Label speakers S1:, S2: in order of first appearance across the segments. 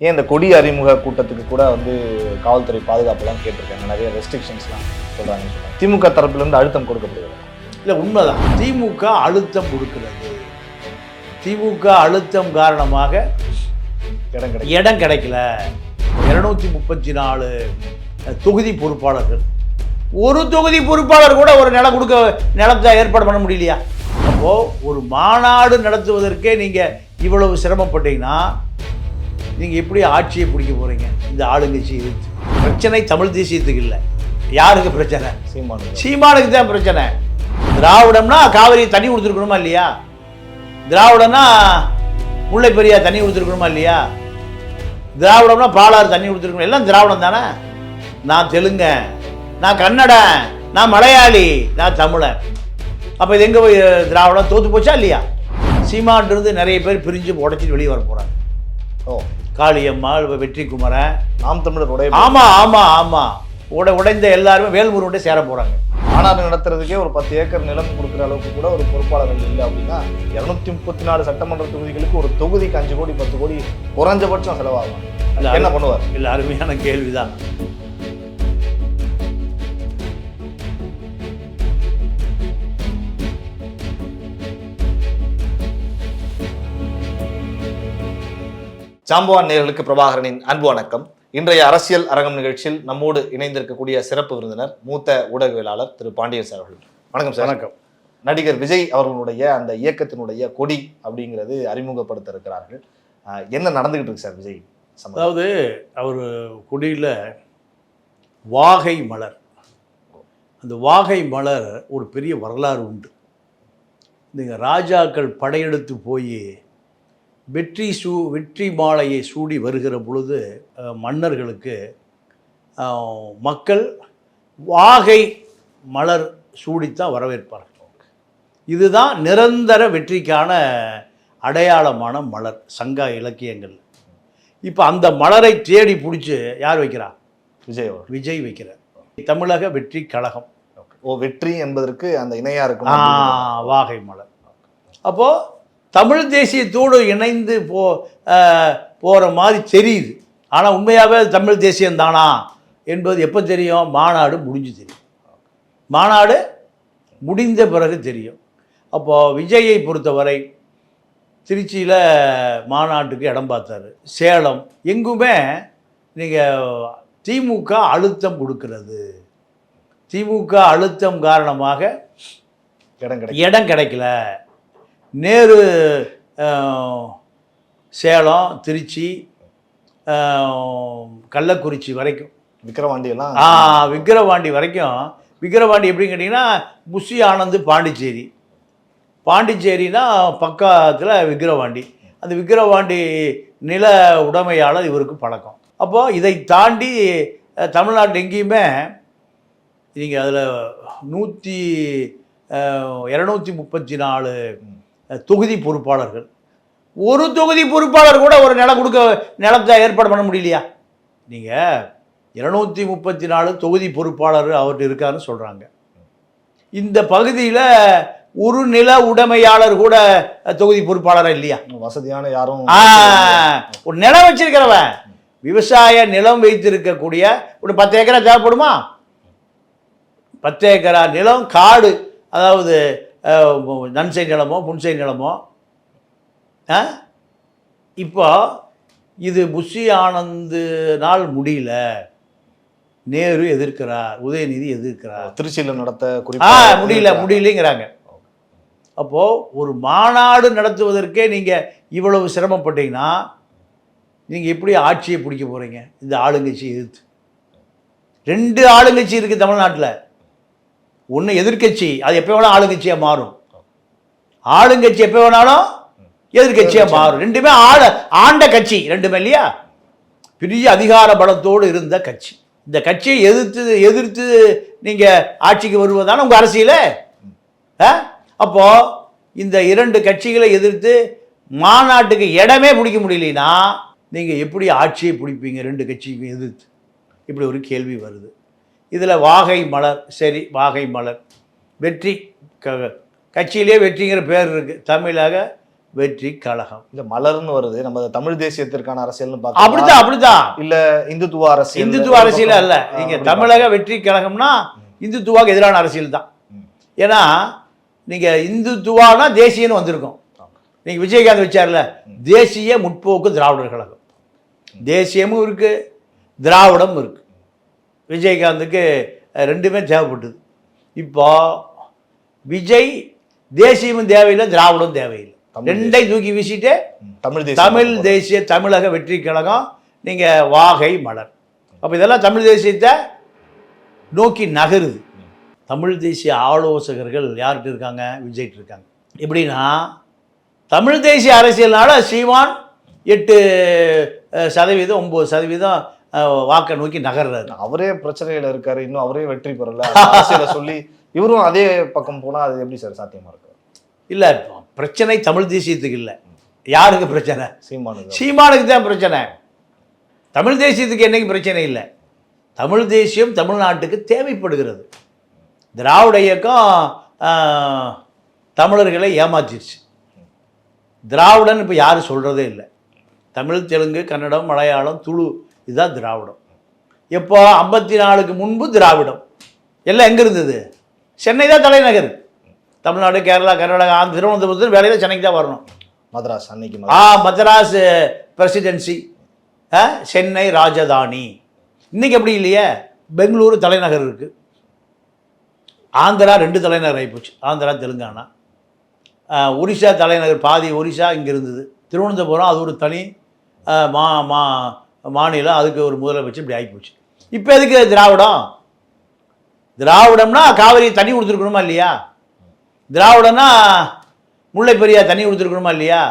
S1: ஏன் இந்த கொடி அறிமுக கூட்டத்துக்கு கூட வந்து காவல்துறை பாதுகாப்புலாம் கேட்டிருக்காங்க, நிறைய ரெஸ்ட்ரிக்ஷன்ஸ்லாம் சொல்கிறாங்கன்னு சொல்கிறாங்க. திமுக தரப்புலேருந்து அழுத்தம் கொடுக்கப்படுகிறது.
S2: இல்லை, உண்மைதான். திமுக அழுத்தம் கொடுக்கிறது. திமுக அழுத்தம் காரணமாக இடம் கிடைக்கல. 234 தொகுதி பொறுப்பாளர்கள், ஒரு தொகுதி பொறுப்பாளர் கூட ஒரு நிலத்தை ஏற்பாடு பண்ண முடியலையா? அப்போது ஒரு மாநாடு நடத்துவதற்கே நீங்கள் இவ்வளவு சிரமப்பட்டீங்கன்னா நீங்கள் எப்படி ஆட்சியை பிடிக்க போகிறீங்க? இந்த ஆளுங்கட்சி பிரச்சனை தமிழ் தேசியத்துக்கு இல்லை. யாருக்கு பிரச்சனை? சீமானுக்கு தான் பிரச்சனை. திராவிடம்னா காவிரி தண்ணி கொடுத்துருக்கணுமா இல்லையா? திராவிடம்னா முல்லை பெரியார் தண்ணி கொடுத்துருக்கணுமா இல்லையா? திராவிடம்னா பாலாறு தண்ணி கொடுத்துருக்கணும். எல்லாம் திராவிடம் தானே. நான் தெலுங்கன், நான் கன்னடன், நான் மலையாளி, நான் தமிழன். அப்போ இது எங்கே போய் திராவிடம் தோற்று போச்சா இல்லையா? சீமான்றது நிறைய பேர் பிரிஞ்சு உடைச்சிட்டு வெளியே வர போகிறாங்க. காளியம்மாள், வெற்றி குமரன், நாம் தமிழர் உடைய, ஆமாம் ஆமாம் ஆமாம், உடைந்த எல்லாருமே வேல்முருகன்ட்ட சேர போகிறாங்க.
S1: மாநாடு நடத்துறதுக்கே ஒரு 10 ஏக்கர் நிலம் கொடுக்குற அளவுக்கு கூட ஒரு பொறுப்பாளர்கள் இல்லை அப்படின்னா 234 சட்டமன்ற தொகுதிகளுக்கு ஒரு தொகுதிக்கு 5 கோடி 10 கோடி குறைஞ்சபட்சம் செலவாகும். என்ன பண்ணுவார்?
S2: இல்லை, அருமையான கேள்விதான்.
S1: ஜாம்பவான் நேயர்களுக்கு பிரபாகரனின் அன்பு வணக்கம். இன்றைய அரசியல் அரங்கம் நிகழ்ச்சியில் நம்மோடு இணைந்திருக்கக்கூடிய சிறப்பு விருந்தினர் மூத்த ஊடகவியலாளர் திரு பாண்டியன் சார் அவர்கள். வணக்கம் சார்.
S2: வணக்கம்.
S1: நடிகர் விஜய் அவர்களுடைய அந்த இயக்கத்தினுடைய கொடி அப்படிங்கிறது அறிமுகப்படுத்த இருக்கிறார்கள். என்ன நடந்துகிட்டு இருக்கு சார் விஜய்?
S2: அதாவது அவர் கொடியில் வாகை மலர், அந்த வாகை மலர் ஒரு பெரிய வரலாறு உண்டு. இந்த ராஜாக்கள் படையெடுத்து போய் வெற்றி மாலையை சூடி வருகிற பொழுது மன்னர்களுக்கு மக்கள் வாகை மலர் சூடித்தான் வரவேற்பார்கள். இதுதான் நிரந்தர வெற்றிக்கான அடையாளமான மலர் சங்க இலக்கியங்கள். இப்போ அந்த மலரை தேடி பிடிச்சி யார் வைக்கிறா? விஜய் வைக்கிறார். தமிழக வெற்றி கழகம்.
S1: வெற்றி என்பதற்கு அந்த இணையா இருக்கும்
S2: வாகை மலர். அப்போது தமிழ் தேசியத்தோடு இணைந்து போகிற மாதிரி தெரியுது. ஆனால் உண்மையாகவே தமிழ் தேசியம்தானா என்பது எப்போ தெரியும்? மாநாடு முடிஞ்சு தெரியும். மாநாடு முடிந்த பிறகு தெரியும். அப்போது விஜயை பொறுத்தவரை திருச்சியில் மாநாட்டுக்கு இடம் பார்த்தாரு, சேலம், எங்குமே நீங்கள் திமுக அழுத்தம் கொடுக்கிறது. திமுக அழுத்தம் காரணமாக இடம் கிடைக்கல. நேரு சேலம், திருச்சி, கள்ளக்குறிச்சி வரைக்கும்,
S1: விக்கிரவாண்டியெல்லாம்
S2: விக்கிரவாண்டி வரைக்கும். விக்கிரவாண்டி எப்படின்னு கேட்டிங்கன்னா புஷி ஆனந்து பாண்டிச்சேரினா பக்கத்தில் விக்கிரவாண்டி. அந்த விக்கிரவாண்டி நில உடைமையாளர் இவருக்கு பழக்கம். அப்போது இதை தாண்டி தமிழ்நாட்டில் எங்கேயுமே நீங்கள் அதில் 234 தொகுதி பொறுப்பாளர்கள், ஒரு தொகுதி பொறுப்பாளர் கூட ஒரு நிலத்தை ஏற்பாடு பண்ண முடியலையா? நீங்கள் 234 தொகுதி பொறுப்பாளர் அவர்கிட்ட இருக்காருன்னு சொல்கிறாங்க. இந்த பகுதியில் ஒரு நில உடைமையாளர் கூட தொகுதி பொறுப்பாளராக இல்லையா?
S1: வசதியான யாரும்
S2: ஒரு நிலம் வச்சிருக்கிறவன், விவசாய நிலம் வைத்திருக்கக்கூடிய ஒரு 10 ஏக்கரா தேவைப்படுமா? 10 ஏக்கரா நிலம், காடு, அதாவது நன்சை நிலமோ புன்சை நிலமோ. இப்போ இது புஷி ஆனந்துனால் முடியல, நேரு எதிர்க்கிறார், உதயநிதி எதிர்க்கிறார்,
S1: திருச்சியில் நடத்த
S2: முடியலைங்கிறாங்க. அப்போது ஒரு மாநாடு நடத்துவதற்கே நீங்கள் இவ்வளவு சிரமப்பட்டீங்கன்னா நீங்கள் எப்படி ஆட்சியை பிடிக்க போகிறீங்க? இந்த ஆளுங்கட்சி எதிர்த்து 2 ஆளுங்கட்சி இருக்குது தமிழ்நாட்டில். ஒன்று எதிர்கட்சி, அது எப்போ வேணாலும் ஆளுங்கட்சியாக மாறும். ஆளுங்கட்சி எப்போ வேணாலும் எதிர்கட்சியாக மாறும். ரெண்டுமே ஆண்ட கட்சி, ரெண்டுமே இல்லையா? பெரிய அதிகார பலத்தோடு இருந்த கட்சி. இந்த கட்சியை எதிர்த்து நீங்கள் ஆட்சிக்கு வருவதான உங்கள் அரசியல். அப்போது இந்த 2 கட்சிகளை எதிர்த்து மாநாட்டுக்கு இடமே பிடிக்க முடியலனா நீங்கள் எப்படி ஆட்சியை பிடிப்பீங்க? 2 கட்சிக்கும் எதிர்த்து இப்படி ஒரு கேள்வி வருது. இதில் வாகை மலர், சரி, வாகை மலர் வெற்றி கட்சியிலே வெற்றிங்கிற பேர் இருக்குது. தமிழக வெற்றி கழகம்.
S1: இந்த மலர்னு வருது, நம்ம தமிழ் தேசியத்திற்கான அரசியல்னு
S2: அப்படிதான்
S1: இல்ல இந்துத்துவ அரசியல்?
S2: இந்துத்துவ அரசியல் அல்ல, நீங்க தமிழக வெற்றி கழகம்னா இந்துத்துவாக்கு எதிரான அரசியல் தான். ஏன்னா நீங்க இந்துத்துவானா தேசியன்னு வந்திருக்கும். நீங்க விஜயகாந்த் வச்சார்ல, தேசிய முற்போக்கு திராவிடர் கழகம். தேசியமும் இருக்கு, திராவிடம் இருக்கு. விஜயகாந்துக்கு ரெண்டுமே தேவைப்பட்டது. இப்போ விஜய் தேசியமும் தேவையில்லை, திராவிடம் தேவையில்லை, ரெண்டை தூக்கி வீசிட்டு தமிழ் தேசிய தமிழக வெற்றி கழகம், நீங்க வாகை மலர். அப்போ இதெல்லாம் தமிழ் தேசியத்தை நோக்கி நகருது. தமிழ் தேசிய ஆலோசகர்கள் யார்கிட்ட இருக்காங்க? விஜய்கிட்ட இருக்காங்க. எப்படின்னா தமிழ் தேசிய அரசியல்னால சீமான் 8% 9% வாக்கை நோக்கி நகர்றாரு.
S1: அவரே பிரச்சனையில இருக்காரு, இன்னும் அவரே வெற்றி பெறல அரசியலை சொல்லி இவரும் அதே பக்கம் போனா அது எப்படி சார் சாத்தியமா இருக்கு?
S2: இல்ல, பிரச்சனை தமிழ் தேசியத்துக்கு இல்லை. யாருக்கு பிரச்சனை? சீமானுக்கு தான் பிரச்சனை. தமிழ் தேசியத்துக்கு என்னைக்கு பிரச்சனை இல்லை. தமிழ் தேசியம் தமிழ்நாட்டுக்கு தேவைப்படுகிறது. திராவிட இயக்கம் தமிழர்களை ஏமாத்திருச்சு. திராவிடன் இப்போ யாரும் சொல்கிறதே இல்லை. தமிழ், தெலுங்கு, கன்னடம், மலையாளம், துளு, இதுதான் திராவிடம். எப்போ 54க்கு முன்பு திராவிடம் எல்லாம் எங்கே இருந்தது? சென்னை தான் தலைநகர். தமிழ்நாடு, கேரளா, கர்நாடகா, திருவனந்தபுரத்தில் வேலையில் சென்னைக்கு தான் வரணும்.
S1: மദ്രാஸ் அன்னைக்கு
S2: மദ്രാஸ் பிரசிடென்சி, சென்னை ராஜதானி. இன்னைக்கு அப்படி இல்லையே. பெங்களூரு தலைநகர் இருக்கு, ஆந்திரா 2 தலைநகர் ஆகிப்போச்சு, ஆந்திரா தெலுங்கானா. ஒரிசா தலைநகர், பாதி ஒரிசா இங்கே இருந்தது. திருவனந்தபுரம் அது ஒரு தனி மாநிலம், அதுக்கு ஒரு முதலமைச்சர், இப்படி ஆகிப்போச்சு. இப்போ எதுக்கு திராவிடம்? திராவிடம்னா காவிரி தண்ணி கொடுத்துருக்கணுமா இல்லையா? திராவிடம்னா முல்லை பெரியார் தண்ணி கொடுத்துருக்கணுமா இல்லையா?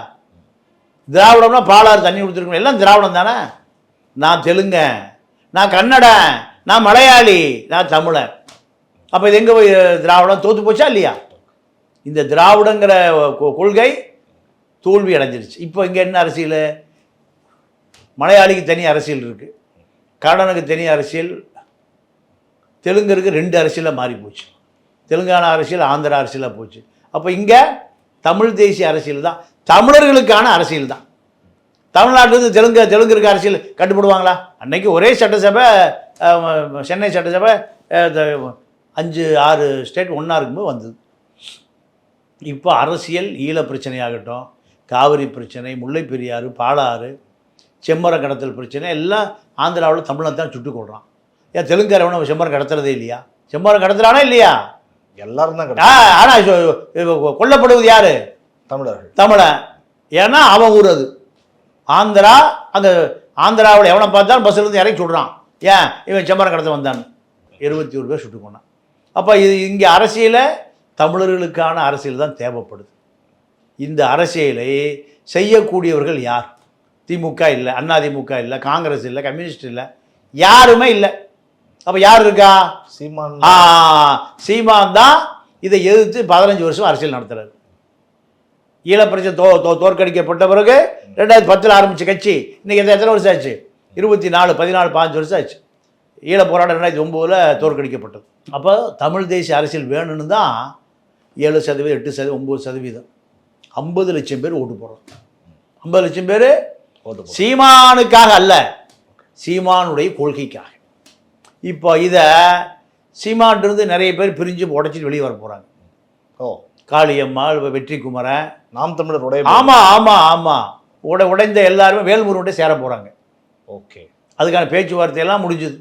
S2: திராவிடம்னா பாலாறு தண்ணி கொடுத்துருக்கணும். எல்லாம் திராவிடம் தானே. நான் தெலுங்கன், நான் கன்னடன், நான் மலையாளி, நான் தமிழன். அப்போ இது எங்கே போய் திராவிடம் தோற்று போச்சா இல்லையா? இந்த திராவிடங்கிற கொள்கை தோல்வி அடைஞ்சிருச்சு. இப்போ இங்கே என்ன அரசியல்? மலையாளிக்கு தனி அரசியல் இருக்குது, கன்னடனுக்கு தனி அரசியல், தெலுங்கருக்கு 2 அரசியலாக மாறி போச்சு. தெலுங்கானா அரசியல், ஆந்திரா அரசியலாக போச்சு. அப்போ இங்கே தமிழ் தேசிய அரசியல் தான், தமிழர்களுக்கான அரசியல் தான். தமிழ்நாட்டிலேருந்து தெலுங்குக்கு அரசியல் கட்டுப்படுவாங்களா? அன்னைக்கு ஒரே சட்டசபை, சென்னை சட்டசபை 5-6 ஸ்டேட் ஒன்றா இருக்கும்போது வந்தது. இப்போ அரசியல், ஈழ பிரச்சனையாகட்டும், காவிரி பிரச்சனை, முல்லை பெரியாறு, பாலாறு, செம்மரம் கடத்தல் பிரச்சனை எல்லாம் ஆந்திராவில் தமிழை தான் சுட்டு கொள்கிறான். ஏன் தெலுங்காரவனை செம்மரம் கடத்துறதே இல்லையா? செம்மரம் கடத்துறானா இல்லையா?
S1: எல்லாரும் தான்.
S2: ஆனால் கொல்லப்படுவது யாரு?
S1: தமிழர்கள்,
S2: தமிழன். ஏன்னா அவன் ஊர் அது ஆந்திரா. அந்த ஆந்திராவில் எவனை பார்த்தாலும் பஸ்ஸிலேருந்து இறக்கி சுடுறான். ஏன்? இவன் செம்மரம் கடத்த வந்தான். 21 பேர் சுட்டு கொண்டான். அப்போ இது இங்கே அரசியலை தமிழர்களுக்கான அரசியல் தான் தேவைப்படுது. இந்த அரசியலை செய்யக்கூடியவர்கள் யார்? திமுக இல்லை, அதிமுக இல்லை, காங்கிரஸ் இல்லை, கம்யூனிஸ்ட் இல்லை, யாருமே இல்லை. அப்போ யார் இருக்கா?
S1: சீமான்.
S2: சீமான் தான் இதை எதிர்த்து 15 வருஷம் அரசியல் நடத்துறாரு. ஈழப்பிரச்சனை தோற்கடிக்கப்பட்ட பிறகு 2010 ஆரம்பிச்ச கட்சி இன்னைக்கு எத்தனை வருஷம் ஆச்சு? 24, 14, 15 வருஷம் ஆச்சு. ஈழ போராட்டம் 2009 தோற்கடிக்கப்பட்டது. அப்போ தமிழ் தேசிய அரசியல் வேணும்னு தான் 7%, 8%, 9%, 50 லட்சம் பேர் ஓட்டு போடுறோம். 50 லட்சம் பேர் சீமானுக்காக அல்ல, சீமானுடைய கொள்கைக்காக. இப்போ இதை சீமான்ட்டு நிறைய பேர் பிரிஞ்சு உடைச்சிட்டு வெளியே வர போகிறாங்க. காளியம்மாள், வெற்றி குமரன்,
S1: நாம் தமிழர் உடைய.
S2: ஆமாம் ஆமாம் ஆமாம், உடைந்த எல்லாருமே வேல்முருகன்ட்ட சேர போகிறாங்க.
S1: ஓகே,
S2: அதுக்கான பேச்சுவார்த்தையெல்லாம் முடிஞ்சுது.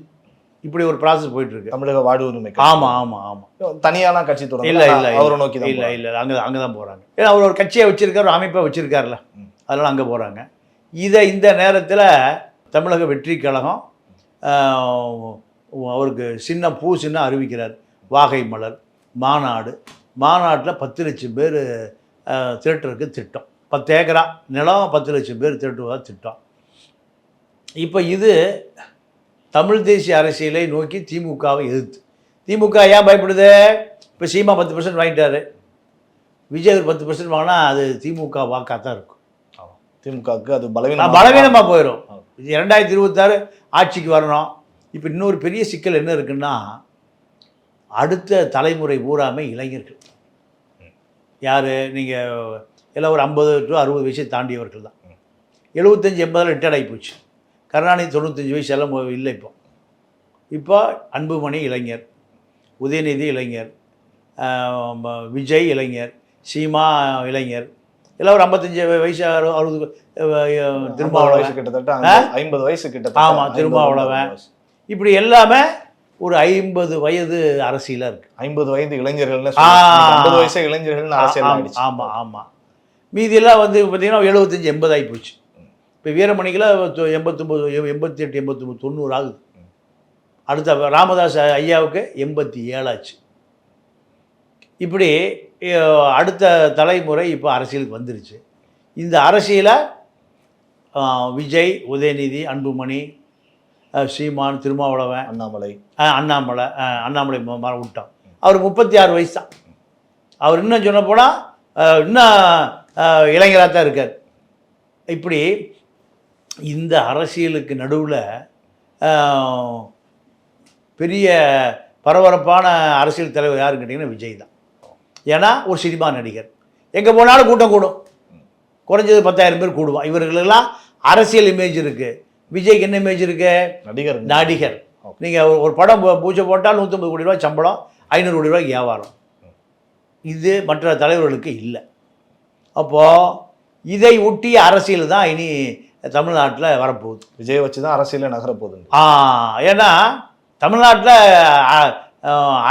S2: இப்படி ஒரு ப்ராசஸ் போயிட்டு இருக்கு.
S1: தமிழக வாழ்வு உரிமை.
S2: ஆமாம் ஆமாம் ஆமாம்.
S1: தனியாலாம் கட்சி தொடங்க
S2: இல்லை இல்லை
S1: அவரை நோக்கி தான்.
S2: இல்லை இல்லை, அங்கே தான் போகிறாங்க. ஏன்னா அவர் ஒரு கட்சியை வச்சிருக்காரு, ஒரு அமைப்பை வச்சிருக்காருல்ல, அதெல்லாம் அங்கே போகிறாங்க. இதை இந்த நேரத்தில் தமிழக வெற்றி கழகம் அவருக்கு சின்ன அறிவிக்கிறார். வாகை மலர் மாநாட்டில் 10 லட்சம் பேர் திரட்டுறதுக்கு திட்டம். 10 ஏக்கரா நிலம், 10 லட்சம் பேர் திரட்டுவதாக திட்டம். இப்போ இது தமிழ் தேசிய அரசியலை நோக்கி திமுகவை எதிர்த்து. திமுக ஏன் பயப்படுது? இப்போ சீமா 10% வாங்கிட்டாரு, விஜய் ஒரு 10% வாங்கினா அது திமுக வாக்காக தான் இருக்கும்.
S1: திமுகவுக்கு அது
S2: பலவீனமாக போயிடும். 2026 ஆட்சிக்கு வரணும். இப்போ இன்னொரு பெரிய சிக்கல் என்ன இருக்குன்னா, அடுத்த தலைமுறை பூராமே இளைஞர்கள். யார்? நீங்கள் எல்லாம் ஒரு 50 to 60 வயசை தாண்டியவர்கள் தான். 75-80 ரிட்டையர்ட் ஆகி போச்சு. கருணாநிதி 95 வயசு எல்லாம் இல்லை. இப்போ அன்புமணி இளைஞர், உதயநிதி இளைஞர், விஜய் இளைஞர், சீமா இளைஞர், எல்லாம் ஒரு 55 வயசு 60 திருமாவளவன்
S1: கிட்டத்தட்ட 50 வயசு கிட்ட.
S2: ஆமாம், திருமாவளவன், இப்படி எல்லாமே ஒரு 50 வயது அரசியலாக இருக்குது.
S1: 50 வயது இளைஞர்கள், 50 வயசு இளைஞர்கள் அரசியல்.
S2: ஆமாம் ஆமாம். மீதியெல்லாம் வந்து பார்த்தீங்கன்னா 75-80 ஆகி போச்சு. இப்போ வீரமணிக்கெல்லாம் 89, 88, 89, 90 ஆகுது. அடுத்த ராமதாஸ் ஐயாவுக்கு 87 ஆச்சு. இப்படி அடுத்த தலைமுறை இப்போ அரசியலுக்கு வந்துருச்சு. இந்த அரசியலை விஜய், உதயநிதி, அன்புமணி, சீமான், திருமாவளவன், அண்ணாமலை விட்டோம். அவர் 36 வயசு தான். அவர் இன்னும் சொல்ல போனால் இன்னும் இளைஞராக தான் இருக்கார். இப்படி இந்த அரசியலுக்கு நடுவில் பெரிய பரபரப்பான அரசியல் தலைவர் யாருன்னு கேட்டிங்கன்னா விஜய் தான். ஏன்னா ஒரு சினிமா நடிகர், எங்கே போனாலும் கூட்டம் கூடும். குறைஞ்சது 10,000 பேர் கூடுவான். இவர்களுக்கெல்லாம் அரசியல் இமேஜ் இருக்குது. விஜய்க்கு என்ன இமேஜ் இருக்கு? நடிகர். நீங்கள் ஒரு படம் பூஜை போட்டால் 150 கோடி ரூபாய் சம்பளம், 500 கோடி ரூபாய்க்கு வியாபாரம். இது மற்ற தலைவர்களுக்கு இல்லை. அப்போது இதை ஒட்டிய அரசியல் தான் இனி தமிழ்நாட்டில் வரப்போகுது.
S1: விஜய் வச்சு தான் அரசியலில் நகரப்போகுது.
S2: ஏன்னா தமிழ்நாட்டில்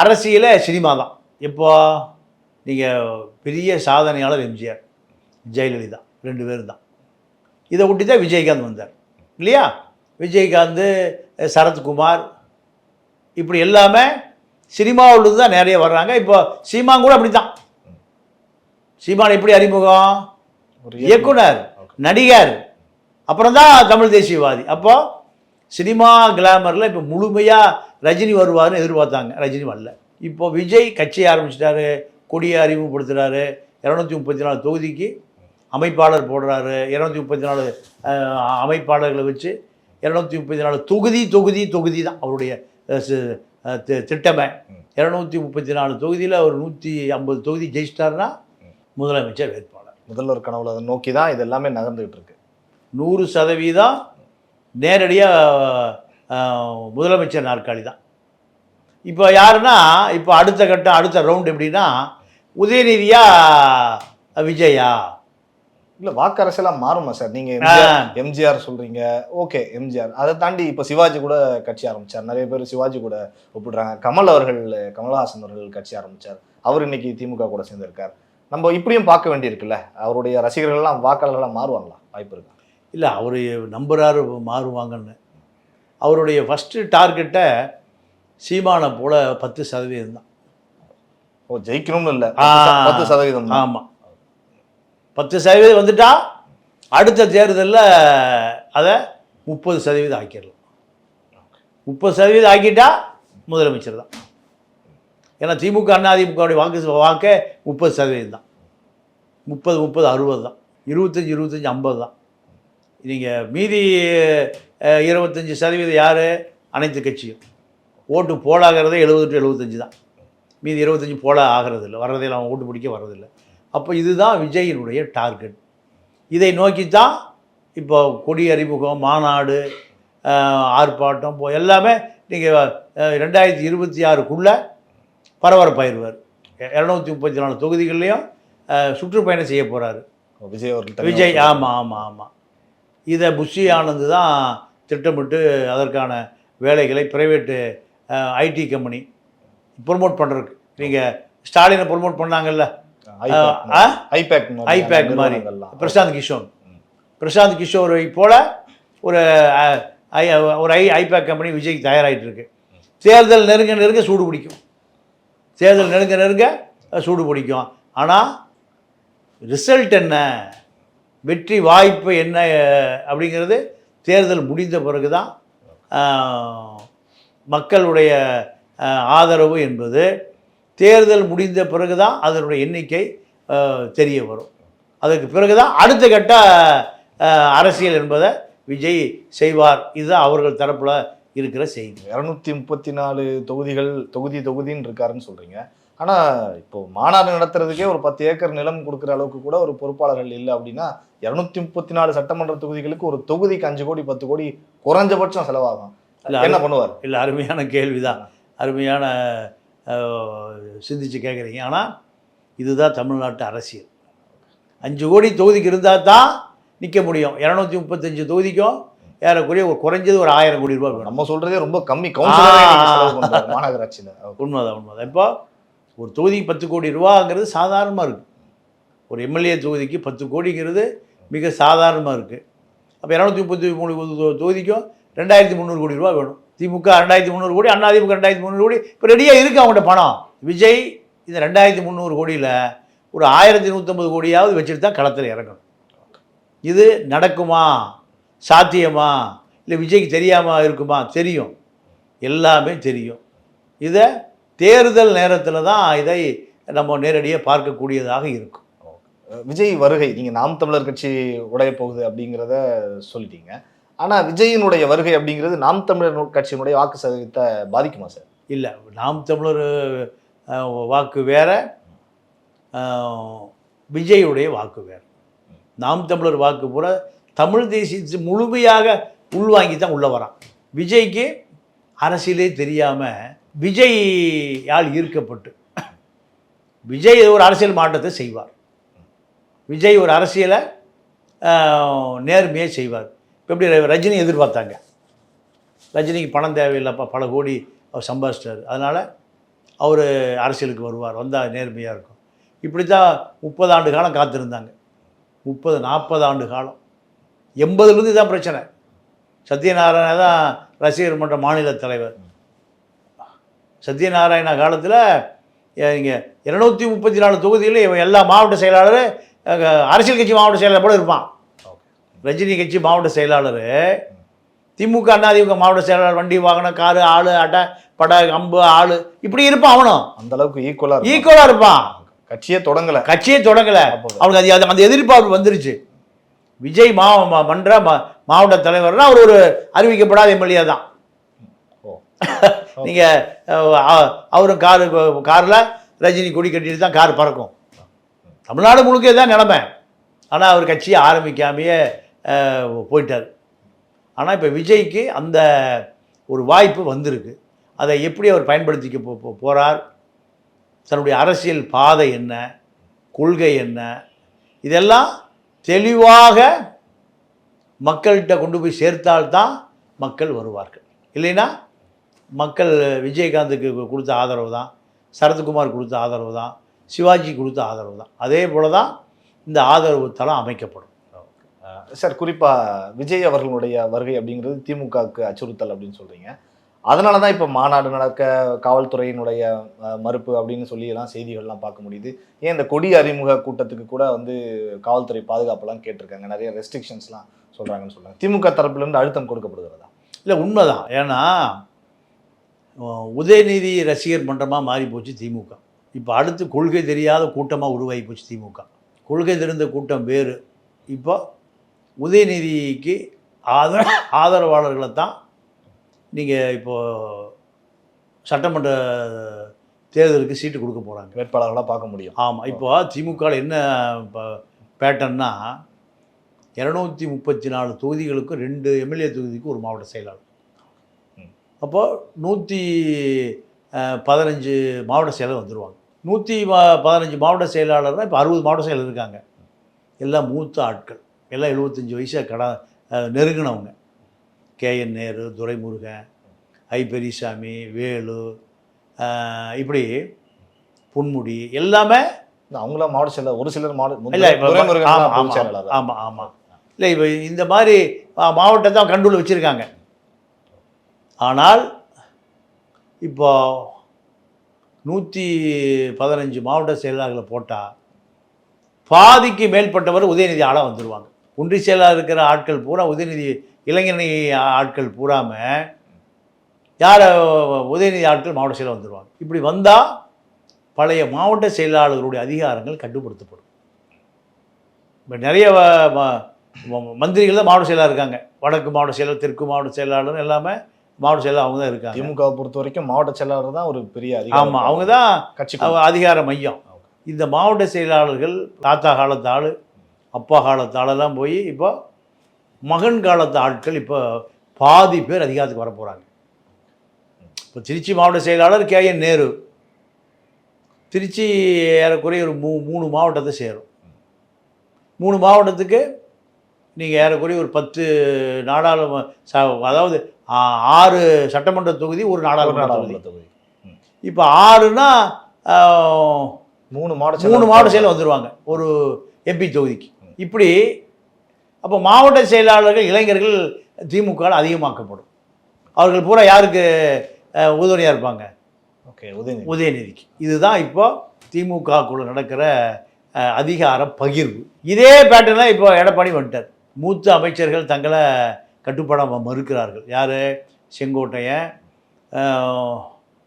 S2: அரசியலே சினிமா தான். இப்போ நீங்கள் பெரிய சாதனையாளர் எம்ஜிஆர், ஜெயலலிதா 2 பேரும் தான். இதை ஒட்டி தான் விஜயகாந்த் வந்தார் இல்லையா? விஜயகாந்த், சரத்குமார், இப்படி எல்லாமே சினிமாவிலிருந்து தான் நிறைய வர்றாங்க. இப்போ சீமான் கூட அப்படி தான். சீமான் எப்படி அறிமுகம்? இயக்குனர், நடிகர், அப்புறம் தான் தமிழ் தேசியவாதி. அப்போ சினிமா கிளாமரில் இப்போ முழுமையாக ரஜினி வருவார்னு எதிர்பார்த்தாங்க. ரஜினி வரல. இப்போ விஜய் கட்சி ஆரம்பிச்சிட்டாரு, கொடியை அறிமுகப்படுத்துகிறாரு. 234 தொகுதிக்கு அமைப்பாளர் போடுறாரு. 234 அமைப்பாளர்களை வச்சு 234 தொகுதி தான் அவருடைய திட்டமே. 234 தொகுதியில் ஒரு 150 தொகுதி ஜெயிச்சிட்டாருன்னா முதலமைச்சர் வேட்பாளர்.
S1: முதல்வர் கனவுல அதை நோக்கி தான் இது எல்லாமே நகர்ந்துகிட்டு இருக்கு.
S2: 100% நேரடியாக முதலமைச்சர் நாற்காலி தான். இப்போ யாருன்னா, இப்போ அடுத்த கட்டம், அடுத்த ரவுண்ட் எப்படின்னா, உதயநிதியா விஜயா?
S1: இல்லை, வாக்கு அரசியலாக மாறுமா சார்? நீங்கள் எம்ஜிஆர் சொல்கிறீங்க, ஓகே எம்ஜிஆர். அதை தாண்டி இப்போ சிவாஜி கூட கட்சி ஆரம்பித்தார். நிறைய பேர் சிவாஜி கூட ஒப்பிடுறாங்க. கமல்ஹாசன் அவர்கள் கட்சி ஆரம்பித்தார். அவர் இன்னைக்கு திமுக கூட சேர்ந்திருக்கார். நம்ம இப்படியும் பார்க்க வேண்டியிருக்குல்ல, அவருடைய ரசிகர்கள்லாம் வாக்காளர்களாக மாறுவாங்களா? வாய்ப்பு இருக்கா? இல்லை, அவர் நம்புறாரு மாறுவாங்கன்னு. அவருடைய ஃபஸ்ட்டு டார்கெட்டை சீமானை போல 10% தான். ஓ, ஜெயிக்கணும்னு இல்லை, 10%. ஆமாம், 10% வந்துட்டா அடுத்த தேர்தலில் அதை 30% ஆக்கிடலாம். 30% ஆக்கிட்டா முதலமைச்சர் தான். ஏன்னா திமுக அதிமுகவுடைய வாக்கே 30% தான். 30 60 தான். 25 50 தான். நீங்கள் மீதி 25% யார்? அனைத்து கட்சியும். ஓட்டு போலாகிறதே 70 to 75 தான். மீதி 25 போல ஆகிறதில்லை, வர்றதில்லை, அவன் ஓட்டு பிடிக்க வர்றதில்லை. அப்போ இதுதான் விஜயினுடைய டார்கெட். இதை நோக்கித்தான் இப்போ கொடி அறிமுகம், மாநாடு, ஆர்ப்பாட்டம் எல்லாமே நீங்கள் 2026க்குள்ளே பரபரப்பாயிருவார். 234 தொகுதிகள்லையும் சுற்றுப்பயணம் செய்ய போகிறாரு விஜய். ஆமாம். இதை புஷி ஆனந்து தான் திட்டமிட்டு அதற்கான வேலைகளை பிரைவேட்டு ஐடி கம்பெனி ப்ரொமோட் பண்ணுறதுக்கு. நீங்கள் ஸ்டாலினை ப்ரொமோட் பண்ணாங்கல்ல, ஐபேக் மாதிரி. பிரசாந்த் கிஷோரை போல ஒரு ஐபேக் கம்பெனி விஜய்க்கு தயாராகிட்டு இருக்கு. தேர்தல் நெருங்க சூடு பிடிக்கும். தேர்தல் நெருங்க சூடு பிடிக்கும். ஆனால் ரிசல்ட் என்ன, வெற்றி வாய்ப்பு என்ன அப்படிங்கிறது தேர்தல் முடிந்த பிறகு தான். மக்களுடைய ஆதரவு என்பது தேர்தல் முடிந்த பிறகு தான் அதனுடைய எண்ணிக்கை தெரிய வரும். அதுக்கு பிறகு தான் அடுத்த கட்ட அரசியல் என்பதை விஜய் செய்வார். இதுதான் அவர்கள் தரப்பில் இருக்கிற செய்தி. 234 தொகுதின்னு இருக்காருன்னு சொல்கிறீங்க. ஆனா இப்போ மாநாடு நடத்துறதுக்கே ஒரு 10 ஏக்கர் நிலம் கொடுக்குற அளவுக்கு கூட ஒரு பொறுப்பாளர்கள் இல்லை அப்படின்னா 234 சட்டமன்ற தொகுதிகளுக்கு ஒரு தொகுதிக்கு 5 கோடி 10 கோடி குறைஞ்சபட்சம் செலவாகும். என்ன பண்ணுவார்?
S2: இல்லை, அருமையான கேள்விதான், அருமையான சிந்திச்சு கேட்குறீங்க. ஆனால் இதுதான் தமிழ்நாட்டு அரசியல். 5 கோடி தொகுதிக்கு இருந்தால் தான் நிற்க முடியும். 235 தொகுதிக்கும் ஏறக்குறைய ஒரு குறைஞ்சது ஒரு 1000 கோடி ரூபாய் வேணும்.
S1: நம்ம சொல்றதே ரொம்ப கம்மி. கவுன்சிலர் மாநகராட்சியில்
S2: உண்மைதான். இப்போ ஒரு தொகுதிக்கு 10 கோடி ரூபாங்கிறது சாதாரணமாக இருக்குது. ஒரு எம்எல்ஏ தொகுதிக்கு 10 கோடிங்கிறது மிக சாதாரணமாக இருக்குது. அப்போ 233 தொகுதிக்கும் 2300 கோடி ரூபா வேணும். திமுக 2300 கோடி, அதிமுக 2300 கோடி இப்போ ரெடியாக இருக்குது அவங்கள்ட்ட பணம். விஜய் இந்த 2300 கோடியில் ஒரு 1150 கோடியாவது வச்சுட்டு தான் களத்தில் இறங்கணும். இது நடக்குமா, சாத்தியமா, இல்லை விஜய்க்கு தெரியாமல் இருக்குமா? தெரியும், எல்லாமே தெரியும். இதை தேர்தல் நேரத்தில் தான் இதை நம்ம நேரடியாக பார்க்கக்கூடியதாக இருக்கும்.
S1: விஜய் வருகை, நீங்கள் நாம் தமிழர் கட்சி உடைய போகுது அப்படிங்கிறத சொல்லிட்டீங்க. ஆனால் விஜயினுடைய வருகை அப்படிங்கிறது நாம் தமிழர் கட்சியினுடைய வாக்கு சதவீதத்தை பாதிக்குமா சார்?
S2: இல்லை, நாம் தமிழர் வாக்கு வேற, விஜயுடைய வாக்கு வேறு. நாம் தமிழர் வாக்கு பூரா தமிழ் தேசியத்தை முழுமையாக உள்வாங்கி தான் உள்ளே வரான். விஜய்க்கு அரசியலே தெரியாமல் விஜயால் ஈர்க்கப்பட்டு விஜய் ஒரு அரசியல் மாற்றத்தை செய்வார். விஜய் ஒரு அரசியலை நேர்மையாக செய்வார். இப்போ எப்படி ரஜினி எதிர்பார்த்தாங்க, ரஜினிக்கு பணம் தேவையில்லைப்பா, பல கோடி அவர் சம்பாதிச்சிட்டார், அதனால் அவர் அரசியலுக்கு வருவார், வந்தால் நேர்மையாக இருக்கும். இப்படி தான் 30 ஆண்டு காலம் காத்திருந்தாங்க. 30-40 ஆண்டு காலம். 80லேருந்து தான் பிரச்சனை. சத்யநாராயணா தான் ரசிகர் மன்ற மாநில தலைவர். சத்யநாராயணா காலத்தில் இங்கே 234 தொகுதியில் இவன் எல்லா மாவட்ட செயலாளர், அரசியல் கட்சி மாவட்ட செயலாளர் போல இருப்பான். ரஜினி கட்சி மாவட்ட செயலாளர், திமுக அதிமுக மாவட்ட செயலாளர், வண்டி வாகனம், காரு, ஆளு, அட்டை, படை, அம்பு, ஆளு, இப்படி இருப்பான். அவனும் அந்த அளவுக்கு ஈக்குவலாக இருப்பான். கட்சியே தொடங்கலை. அவனுக்கு அது அந்த எதிர்பார்ப்பு வந்துருச்சு. விஜய் மன்ற மாவட்ட தலைவர்னா அவர் ஒரு அறிவிக்கப்படாத எம்எல்ஏ தான். நீங்கள் அவரும் காரில் ரஜினி கொடி கட்டிட்டு தான் கார் பறக்கும். தமிழ்நாடு முழுக்க தான் நிலைமை. ஆனால் அவர் கட்சியை ஆரம்பிக்காமையே போயிட்டார். ஆனால் இப்போ விஜய்க்கு அந்த ஒரு வாய்ப்பு வந்திருக்கு. அதை எப்படி அவர் பயன்படுத்திக்க போகிறார், தன்னுடைய அரசியல் பாதை என்ன, கொள்கை என்ன, இதெல்லாம் தெளிவாக மக்கள்கிட்ட கொண்டு போய் சேர்த்தால்தான் மக்கள் வருவார்கள். இல்லைன்னா மக்கள் விஜயகாந்துக்கு கொடுத்த ஆதரவு தான், சரத்குமார் கொடுத்த ஆதரவு தான், சிவாஜி கொடுத்த ஆதரவு தான். அதே போல தான் இந்த ஆதரவு தளம் அமைக்கப்படும்.
S1: சார், குறிப்பாக விஜய் அவர்களுடைய வருகை அப்படிங்கிறது திமுகவுக்கு அச்சுறுத்தல் அப்படின்னு சொல்கிறீங்க. அதனால தான் இப்போ மாநாடு நடக்க காவல்துறையினுடைய மறுப்பு அப்படின்னு சொல்லி எல்லாம் செய்திகள்லாம் பார்க்க முடியுது. ஏன் இந்த கொடி அறிமுக கூட்டத்துக்கு கூட காவல்துறை பாதுகாப்பெல்லாம் கேட்டிருக்காங்க, நிறைய ரெஸ்ட்ரிக்ஷன்ஸ்லாம் சொல்கிறாங்கன்னு சொல்கிறாங்க. திமுக தரப்புலேருந்து அழுத்தம் கொடுக்கப்படுகிறதா?
S2: இல்லை, உண்மைதான். ஏன்னா உதயநிதி ரசிகர் மன்றமாக மாறி போச்சு திமுக. இப்போ அடுத்து கொள்கை தெரியாத கூட்டமாக உருவாகி போச்சு திமுக. கொள்கை தெரிந்த கூட்டம் வேறு. இப்போ உதயநிதிக்கு ஆதரவாளர்களை தான் நீங்கள் இப்போது சட்டமன்ற தேர்தலுக்கு சீட்டு கொடுக்க போகிறாங்க,
S1: வேட்பாளர்களாக பார்க்க முடியும்.
S2: ஆமாம். இப்போ திமுகவில் என்ன பேட்டர்னா 234 தொகுதிகளுக்கும் 2 எம்எல்ஏ தொகுதிக்கு ஒரு மாவட்ட செயலாளர். அப்போது 115 மாவட்ட செயலர் வந்துடுவாங்க. 115 மாவட்ட செயலாளர்னால் இப்போ 60 மாவட்ட செயலர் இருக்காங்க. எல்லாம் மூத்த ஆட்கள், எல்லாம் 75 வயசை நெருங்கினவங்க. KN நேரு, துரைமுருகன், ஐ பெரியசாமி, வேலு, இப்படி பொன்முடி எல்லாமே
S1: அவங்களாம் மாவட்ட செயலர். ஒரு சிலர்
S2: இல்லை, ஆமாம் ஆமாம். இல்லை, இப்போ இந்த மாதிரி மாவட்டத்தை கண்ட்ரோல் வச்சுருக்காங்க. ஆனால் இப்போ 115 மாவட்ட செயலாளர்களை போட்டால் பாதிக்கு மேற்பட்டவர் உதயநிதி ஆளாக வந்துடுவாங்க. ஒன்றிய செயலாளர் இருக்கிற ஆட்கள் பூரா உதயநிதி இளைஞரணி ஆட்கள் பூராமல் யார் உதயநிதி ஆட்கள் மாவட்ட செயலாளர் வந்துடுவாங்க. இப்படி வந்தால் பழைய மாவட்ட செயலாளர்களுடைய அதிகாரங்கள் கட்டுப்படுத்தப்படும். இப்போ நிறைய மந்திரிகள் தான் மாவட்ட செயலாளர் இருக்காங்க. வடக்கு மாவட்ட செயலாளர், தெற்கு மாவட்ட செயலாளர் எல்லாமே மாவட்ட செயலாளர் அவங்க தான் இருக்காங்க.
S1: திமுகவை பொறுத்த வரைக்கும் மாவட்ட செயலாளர் தான் ஒரு பெரிய அதிகாரம்.
S2: ஆமாம், அவங்க தான்
S1: கட்சி
S2: அதிகார மையம். இந்த மாவட்ட செயலாளர்கள் தாத்தா காலத்தாள், அப்பா காலத்தாளெல்லாம் போய் இப்போ மகன் காலத்து ஆட்கள் இப்போ பாதி பேர் அதிகாரத்துக்கு வர போகிறாங்க. இப்போ திருச்சி மாவட்ட செயலாளர் KN நேரு. திருச்சி ஏறக்குறைய ஒரு 3 மாவட்டத்தை சேரும். 3 மாவட்டத்துக்கு நீங்கள் ஏறக்குறைய ஒரு 10 அதாவது 6 சட்டமன்ற தொகுதி, ஒரு நாடாளுமன்ற தொகுதி. இப்போ 6னா
S1: 3
S2: மாவட்ட செயலர் வந்துடுவாங்க ஒரு MP தொகுதிக்கு. இப்படி அப்போ மாவட்ட செயலாளர்கள் இளைஞர்கள் திமுக அதிகமாக்கப்படும். அவர்கள் பூரா யாருக்கு உறுதுணையாக இருப்பாங்க?
S1: ஓகே,
S2: உதயநிதிக்கு. இதுதான் இப்போ திமுகக்குள்ள நடக்கிற அதிகார பகிர்வு. இதே பேட்டர்னில் இப்போ எடப்பாடி வந்துட்டார். மூத்த அமைச்சர்கள் தங்களை கட்டுப்பட மறுக்கிறார்கள். யார்? செங்கோட்டையன்,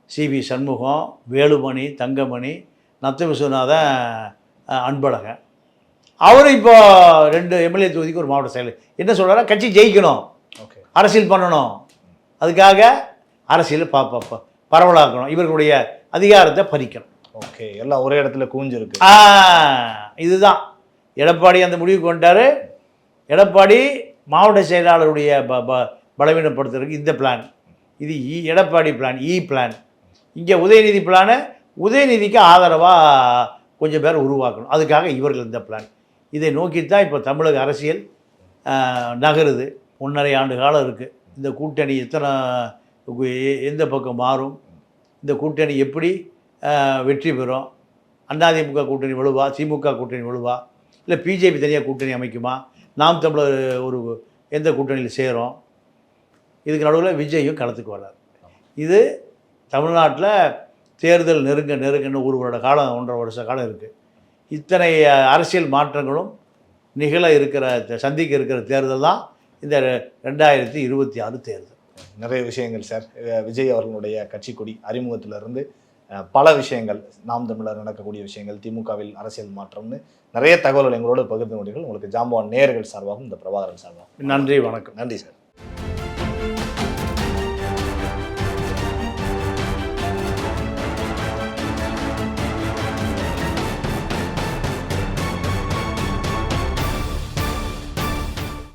S2: CV சண்முகம், வேலுமணி, தங்கமணி, நத்த விஸ்வநாதன், அன்பழகன். அவரும் இப்போ 2 MLA தொகுதிக்கு ஒரு மாவட்ட செயலர். என்ன சொல்கிறாரா? கட்சி ஜெயிக்கணும், அரசியல் பண்ணணும், அதுக்காக அரசியல் பரவலாக்கணும், இவர்களுடைய அதிகாரத்தை பறிக்கணும்.
S1: ஓகே, எல்லாம் ஒரே இடத்துல குவிஞ்சிருக்கு.
S2: இதுதான் எடப்பாடி அந்த முடிவுக்கு வந்துட்டார். எடப்பாடி மாவட்ட செயலாளருடைய பலவீனப்படுத்துறதுக்கு இந்த பிளான். இது எடப்பாடி பிளான், பிளான். இங்கே உதயநிதி பிளானு, உதயநிதிக்கு ஆதரவாக கொஞ்சம் பேர் உருவாக்கணும், அதுக்காக இவர்கள் இந்த பிளான். இதை நோக்கித்தான் இப்போ தமிழக அரசியல் நகருது. 1.5 ஆண்டு காலம் இருக்குது. இந்த கூட்டணி எந்த பக்கம் மாறும், இந்த கூட்டணி எப்படி வெற்றி பெறும், அதிமுக கூட்டணி வலுவா, திமுக கூட்டணி வலுவா, இல்லை பிஜேபி தனியாக கூட்டணி அமைக்குமா, நாம் தமிழர் ஒரு எந்த கூட்டணியில் சேரும், இதுக்கு நடுவில் விஜயும் களத்துக்கு வர்றார். இது தமிழ்நாட்டில் தேர்தல் நெருங்க 1 வருட காலம், 1.5 வருஷ காலம் இருக்குது. இத்தனை அரசியல் மாற்றங்களும் சந்திக்க இருக்கிற தேர்தல் தான் இந்த 2026 தேர்தல்.
S1: நிறைய விஷயங்கள் சார். விஜய் அவர்களுடைய கட்சி கொடி அறிமுகத்திலிருந்து பல விஷயங்கள், நாம் தமிழர் நடக்கக்கூடிய விஷயங்கள், திமுகவில் அரசியல் மாற்றம்னு நிறைய தகவல்கள் எங்களோடு பகிர்ந்து கொண்டீர்கள். உங்களுக்கு ஜாம்பவான் நேயர்கள் சார்பாகவும் இந்த பிரபாகரன் சார்பாகவும்
S2: நன்றி, வணக்கம்.
S1: நன்றி சார்.